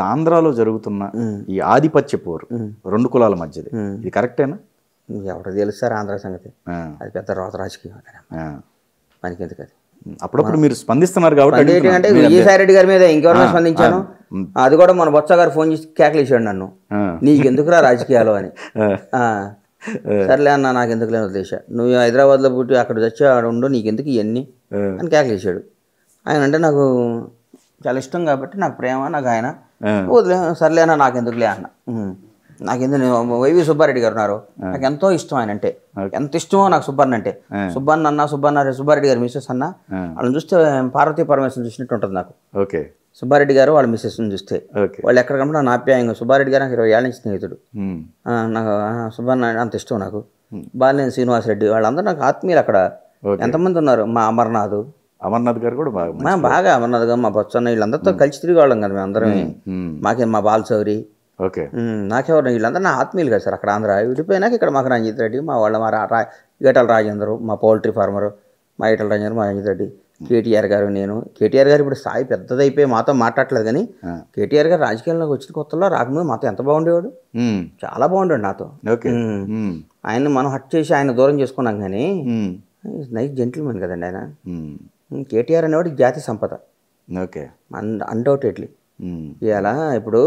ఇప్పుడు ఆంధ్రాలో జరుగుతున్న ఈ ఆధిపత్య పోరు 2 కులాల మధ్యది, ఇది కరెక్టేనా? ఎవరికి తెలుస్తారు ఆంధ్ర సంగతి, అది పెద్ద రోత రాజకీయం, మనకి ఎందుకు అది. అప్పుడప్పుడు మీరు స్పందిస్తున్నారు కాబట్టి అంటే విజయసాయిరెడ్డి గారి మీద ఇంకెవరి స్పందించాను, అది కూడా మన బొత్స గారు ఫోన్ చేసి కేకలేసాడు నన్ను, నీకు ఎందుకురా రాజకీయాలు అని. సర్లే అన్న, నాకు ఎందుకు లేని ఉద్దేశం, నువ్వు హైదరాబాద్లో పుట్టి అక్కడ వచ్చి ఆడ ఉండు, నీకు ఎందుకు ఇవన్నీ అని కేకలేసాడు. ఆయన అంటే నాకు చాలా ఇష్టం కాబట్టి, నాకు ప్రేమ, నాకు ఆయన వదిలే, సర్లే అన్న నాకు ఎందుకులే అన్న. నాకెందుకు వైవి సుబ్బారెడ్డి గారు ఉన్నారు, నాకు ఎంతో ఇష్టం ఆయన అంటే, ఎంత ఇష్టమో నాకు సుబ్బన్న అంటే. సుబ్బారెడ్డి గారు మిస్సెస్ అన్న, వాళ్ళని చూస్తే పార్వతీ పరమేశ్వరం చూసినట్టు ఉంటుంది నాకు. ఓకే, సుబ్బారెడ్డి గారు వాళ్ళ మిస్సెస్ని చూస్తే వాళ్ళు ఎక్కడ కన్నా నా ఆప్యాయంగా. సుబ్బారెడ్డి గారు నాకు 20 ఏళ్ళ నుంచి స్నేహితుడు, నాకు సుబ్బన్న అంత ఇష్టం నాకు. బాలినేని శ్రీనివాసరెడ్డి వాళ్ళందరూ నాకు ఆత్మీయులు. అక్కడ ఎంతమంది ఉన్నారు, మా అమర్నాథ్ గారు కూడా బాగా అమర్నాథ్ గారు, మా బొచ్చన్న, వీళ్ళందరితో కలిసి తిరిగి వాళ్ళం కదా మేము అందరమే. మా బాలశౌరి, నాకెవరు, వీళ్ళందరూ నా ఆత్మీయులు కదా సార్. అక్కడ ఆంధ్ర విడిపోయినాక ఇక్కడ మాకు రంజిత్ రెడ్డి, మా వాళ్ళ ఈటల రాజేందరు, మా పౌల్ట్రీ ఫార్మరు, మా ఈటల రాజేందర్, మా రంజిత్ రెడ్డి, కేటీఆర్ గారు, నేను. కేటీఆర్ గారు ఇప్పుడు స్థాయి పెద్దదైపోయి మాతో మాట్లాడలేదు, కానీ కేటీఆర్ గారు రాజకీయాల్లోకి వచ్చిన కొత్తలో రాకముందు మాతో ఎంత బాగుండేవాడు, చాలా బాగుండేవాడు నాతో. ఆయన్ని మనం హట్ చేసి ఆయన దూరం చేసుకున్నాం, కానీ నైస్ జెంటిల్మెన్ కదండి ఆయన. కేటీఆర్ అనేవాడు జాతి సంపద, అన్డౌటెడ్లీ. ఇలా ఇప్పుడు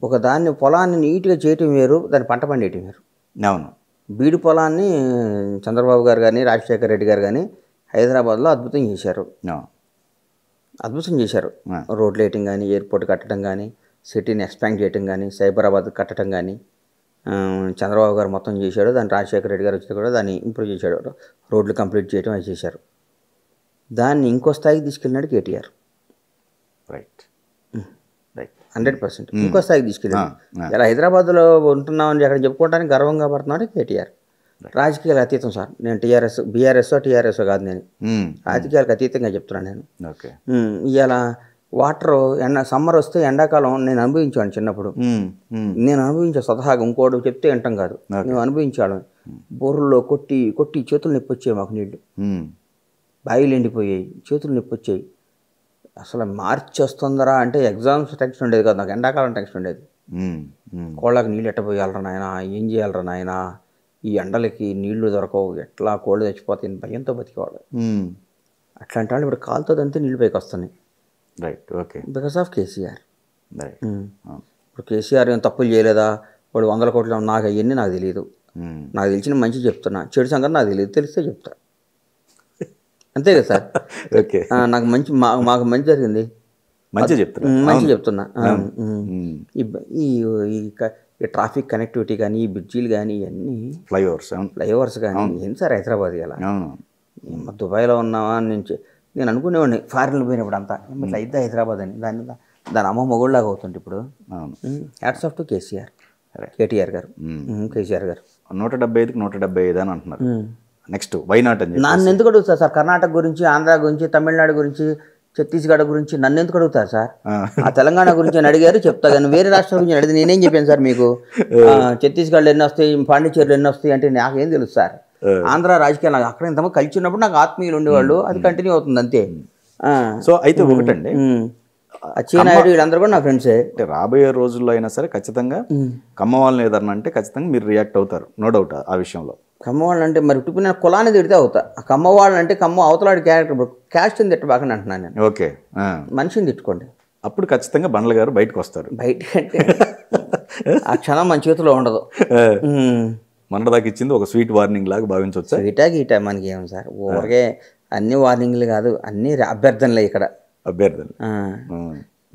ఒక దాన్ని పొలాన్ని నీట్గా చేయటం వేరు, దాన్ని పంట పండేయటం వేరు. అవును, బీడు పొలాన్ని చంద్రబాబు గారు కానీ రాజశేఖర రెడ్డి గారు కానీ హైదరాబాద్లో అద్భుతం చేశారు. రోడ్ లైటింగ్ కానీ, ఎయిర్పోర్ట్ కట్టడం కానీ, సిటీని ఎక్స్పాండ్ చేయటం కానీ, సైబరాబాద్ కట్టడం కానీ చంద్రబాబు గారు మొత్తం చేశాడు. దాన్ని రాజశేఖర రెడ్డి గారు వచ్చి కూడా దాన్ని ఇంప్రూవ్ చేశాడు, రోడ్లు కంప్లీట్ చేయడం అది చేశారు. దాన్ని ఇంకో స్థాయికి తీసుకెళ్ళినాడు కేటీఆర్. రైట్, 100% ఇంకో స్థాయికి తీసుకెళ్ళాడు. ఇలా హైదరాబాద్లో ఉంటున్నామని అక్కడ చెప్పుకోవడానికి గర్వంగా పడుతున్నాడు కేటీఆర్. రాజకీయాలకు అతీతం సార్. నేను టీఆర్ఎస్ కాదు, నేను రాజకీయాలకు అతీతంగా చెప్తున్నాను నేను. ఇవాళ వాటర్ సమ్మర్ వస్తే ఎండాకాలం నేను అనుభవించాను చిన్నప్పుడు. నేను అనుభవించా స్వతహాగా, ఇంకోటి చెప్తే వింటాం కాదు, నేను అనుభవించాను. బోర్లలో కొట్టి చేతులు నొప్పి వచ్చాయి మాకు, నీళ్లు బావిలు ఎండిపోయాయి, చేతులు నొప్పి వచ్చాయి. అసలు మార్చి వస్తుందరా అంటే ఎగ్జామ్స్ టెన్షన్ ఉండేది కాదు నాకు, ఎండాకాలం టెన్షన్ ఉండేది. కోళ్ళకి నీళ్ళు ఎట్టపోయాలరా నాయన, ఏం చేయాలరా నాయన, ఈ ఎండలకి నీళ్లు దొరకవు, ఎట్లా కోళ్ళు చచ్చిపోతాయి, భయంతో బతికేవాళ్ళు. అట్లాంటి వాళ్ళు ఇప్పుడు కాలుతో దంతే నీళ్ళు పైకి వస్తున్నాయి. Right, okay, because of KCR. ఇప్పుడు కేసీఆర్ ఏం తప్పులు చేయలేదా, వాడు 100 కోట్లు, నాకు అవన్నీ నాకు తెలియదు. నాకు తెలిసిన మంచి చెప్తున్నా, చెడు సంగతి నాకు తెలియదు, తెలిస్తే చెప్తా, అంతే కదా సార్. ఓకే, నాకు మాకు మంచి జరిగింది, మంచి చెప్తున్నా. ఈ ట్రాఫిక్ కనెక్టివిటీ కానీ, ఈ బ్రిడ్జీలు కానీ, ఇవన్నీ ఫ్లైఓవర్స్ కానీ ఏం సార్ హైదరాబాద్ ఇలా. దుబాయ్లో ఉన్నావా నుంచి నేను అనుకునేవాడిని, ఫారిన్లో పోయినప్పుడు అంతా ఇట్లా అయితే హైదరాబాద్ అని, దాని అమ్మ మొగుళ్ళలాగా అవుతుంది ఇప్పుడు. హ్యాట్స్ ఆఫ్ టు కేటీఆర్ గారు. కేసీఆర్ గారు 175కి 175 అని అంటున్నారు. నెక్స్ట్ వైనాట్ అని నన్ను ఎందుకు అడుగుతారు సార్? కర్ణాటక గురించి, ఆంధ్ర గురించి, తమిళనాడు గురించి, ఛత్తీస్గఢ్ గురించి నన్ను ఎందుకు అడుగుతారు సార్? ఆ తెలంగాణ గురించి అని అడిగారు, చెప్తా. కానీ వేరే రాష్ట్రాల గురించి అడిగితే నేనేం చెప్పాను సార్ మీకు? ఛత్తీస్గఢ్లో ఎన్ని వస్తాయి, పాండిచేరిలో ఎన్ని వస్తాయి అంటే నాకేం తెలుసు సార్. ఆంధ్ర రాజకీయాలు నాకు అక్కడ ఇంతమంది కలిసి ఉన్నప్పుడు నాకు ఆత్మీయులు ఉండేవాళ్ళు, అది కంటిన్యూ అవుతుంది అంతే. సో అయితే ఒకటండి, అచ్చెన్నాయుడు వీళ్ళందరూ కూడా నా ఫ్రెండ్సే. రాబోయే రోజుల్లో అయినా సరే ఖచ్చితంగా కమ్మ వాళ్ళని ఏదన్నా అంటే ఖచ్చితంగా మీరు రియాక్ట్ అవుతారు, నో డౌట్ ఆ విషయంలో. కమ్మవాళ్ళు అంటే మరి ఇప్పుడు నేను కులాన్ని తిడితే అవుతా. కమ్మవాళ్ళు అంటే కమ్మ అవతలాడి క్యారెక్టర్, క్యాస్ట్ని తిట్టబాకని అంటున్నాను నేను. ఓకే, మనిషిని తిట్టుకోండి, అప్పుడు ఖచ్చితంగా బండ్ల గారు బయటకు వస్తారు. బయటకంటే ఆ క్షణం మన చేతిలో ఉండదు. మొన్నటిదాకా ఇచ్చింది ఒక స్వీట్ వార్నింగ్ లాగా భావించవచ్చు. గీటా మనకి ఏం సార్, ఊరికే అన్ని వార్నింగ్లు కాదు, అన్ని అభ్యర్థనలే ఇక్కడ. అభ్యర్థనలు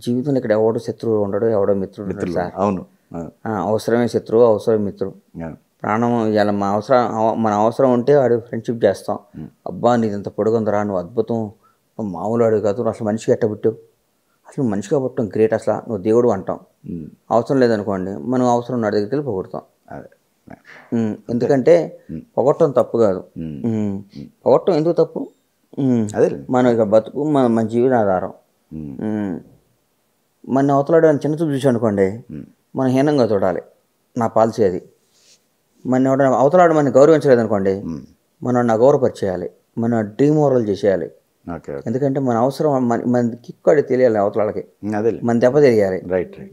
జీవితంలో ఇక్కడ ఎవడో శత్రువు ఉండడు, ఎవడో మిత్రుడు సార్. అవును, అవసరమే శత్రువు, అవసరమే మిత్రుడు. ప్రాణం ఇవాళ మన అవసరం ఉంటే వాడు ఫ్రెండ్షిప్ చేస్తాం. అబ్బా నీది ఇంత పొడుగుందరా, నువ్వు అద్భుతం, నువ్వు మామూలు అడుగు కాదు, అసలు మనిషికి ఎట్టబుట్టావు, అసలు మనిషిగా పుట్టడం గ్రేట్, అసలు నువ్వు దేవుడు అంటాం. అవసరం లేదనుకోండి, మనం అవసరం ఉన్న దగ్గరికి వెళ్ళి పొగుడతాం. ఎందుకంటే పొగట్టం తప్పు కాదు. పొగట్టం ఎందుకు తప్పు? అదే మనం ఇక బతుకు మన జీవనాధారం. మన అవతలాడు అని చిన్న చూపు చూసి అనుకోండి, మనం హీనంగా చూడాలి, నా పాలసీ అది. మన అవతలాడు మనం గౌరవించలేదు అనుకోండి, మనం అగౌరవపరిచేయాలి, మనం డిమోరల్ చేసేయాలి. Okay okay. ఎందుకంటే మన అవసరం మన కిక్ అది తెలియాలి అవతల వాళ్ళకి, అదే మన దెబ్బ తెలియాలి. Right right.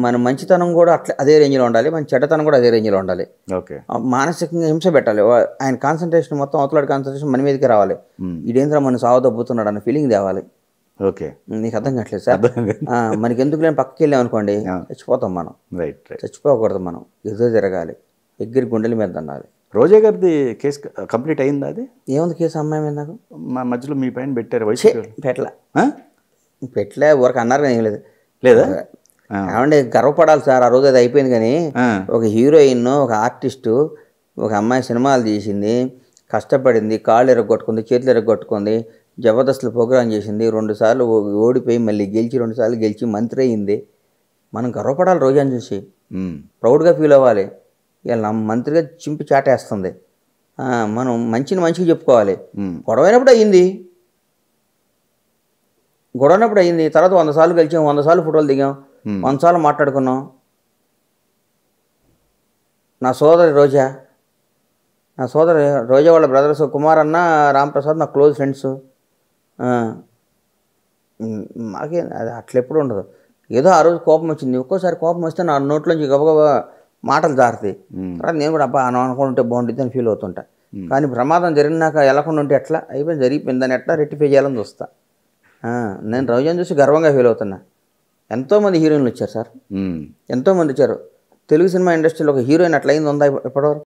మన మంచితనం కూడా అట్లా అదే రేంజ్లో ఉండాలి, మన చెడ్డతనం కూడా అదే రేంజ్లో ఉండాలి. ఓకే. మానసికంగా హింస పెట్టాలి. ఆయన కాన్సన్ట్రేషన్ మొత్తం అవతల కాన్సన్ట్రేషన్ మన మీదకి రావాలి. ఇదేంద్ర మన సావదబ్బుతున్నాడు అన్న ఫీలింగ్ తేవాలి. ఓకే. నీకు అర్థం కావట్లేదు సార్. మనకి ఎందుకు లేని పక్కకి వెళ్ళాం అనుకోండి చచ్చిపోతాం మనం. Right right. చచ్చిపోకూడదు మనం, ఎదురు తిరగాలి, ఎగ్గిరి గుండెల మీద అన్నారు. రోజా గారిది కేసు కంప్లీట్ అయిందా? అది ఏముంది కేసు అమ్మాయి మీద నాకు మధ్యలో మీ పైన పెట్టారు వయసు పెట్టలే ఊరికి అన్నారు కానీ ఏం లేదు. లేదా? ఏమంటే గర్వపడాలి సార్, ఆ రోజు అది అయిపోయింది. కానీ ఒక హీరోయిన్, ఒక ఆర్టిస్టు, ఒక అమ్మాయి సినిమాలు తీసింది, కష్టపడింది, కాళ్ళు ఎరగొట్టుకుంది, చేతులు ఎరగొట్టుకుంది, జబర్దస్త్లో ప్రోగ్రాం చేసింది, 2 సార్లు ఓడిపోయి మళ్ళీ గెలిచి 2 సార్లు గెలిచి మంత్రి అయింది. మనం గర్వపడాలి రోజాని చూసి, ప్రౌడ్గా ఫీల్ అవ్వాలి. ఇలా మంత్రిగా చింపి చాటేస్తుంది, మనం మంచిగా చెప్పుకోవాలి. గొడవైనప్పుడు అయ్యింది, గొడవైనప్పుడు అయ్యింది. తర్వాత 100 సార్లు గెలిచాం, 100 సార్లు ఫోటోలు దిగాం, 100 సార్లు మాట్లాడుకున్నాం. నా సోదరి రోజా వాళ్ళ బ్రదర్స్ కుమార్ అన్న, రాంప్రసాద్ నా క్లోజ్ ఫ్రెండ్స్. మాకే అది అట్లా ఎప్పుడు ఉండదు. ఏదో ఆ రోజు కోపం వచ్చింది. ఒక్కోసారి కోపం వస్తే నా నోట్లోంచి గబగబా మాటలు జారుతాయి. తర్వాత నేను కూడా అబ్బా అనుకుంటే బాగుంటుంది అని ఫీల్ అవుతుంటా. కానీ ప్రమాదం జరిగినాక వెళ్ళకుండా ఉంటే ఎట్లా అయిపోయింది, జరిగిపోయిందని ఎట్లా రెక్టిఫై చేయాలని చూస్తా. నేను రోజాని చూసి గర్వంగా ఫీల్ అవుతున్నా. ఎంతోమంది హీరోయిన్లు వచ్చారు సార్, ఎంతోమంది వచ్చారు. తెలుగు సినిమా ఇండస్ట్రీలో ఒక హీరోయిన్ అట్లా అయింది ఉందా ఇప్పటివరకు?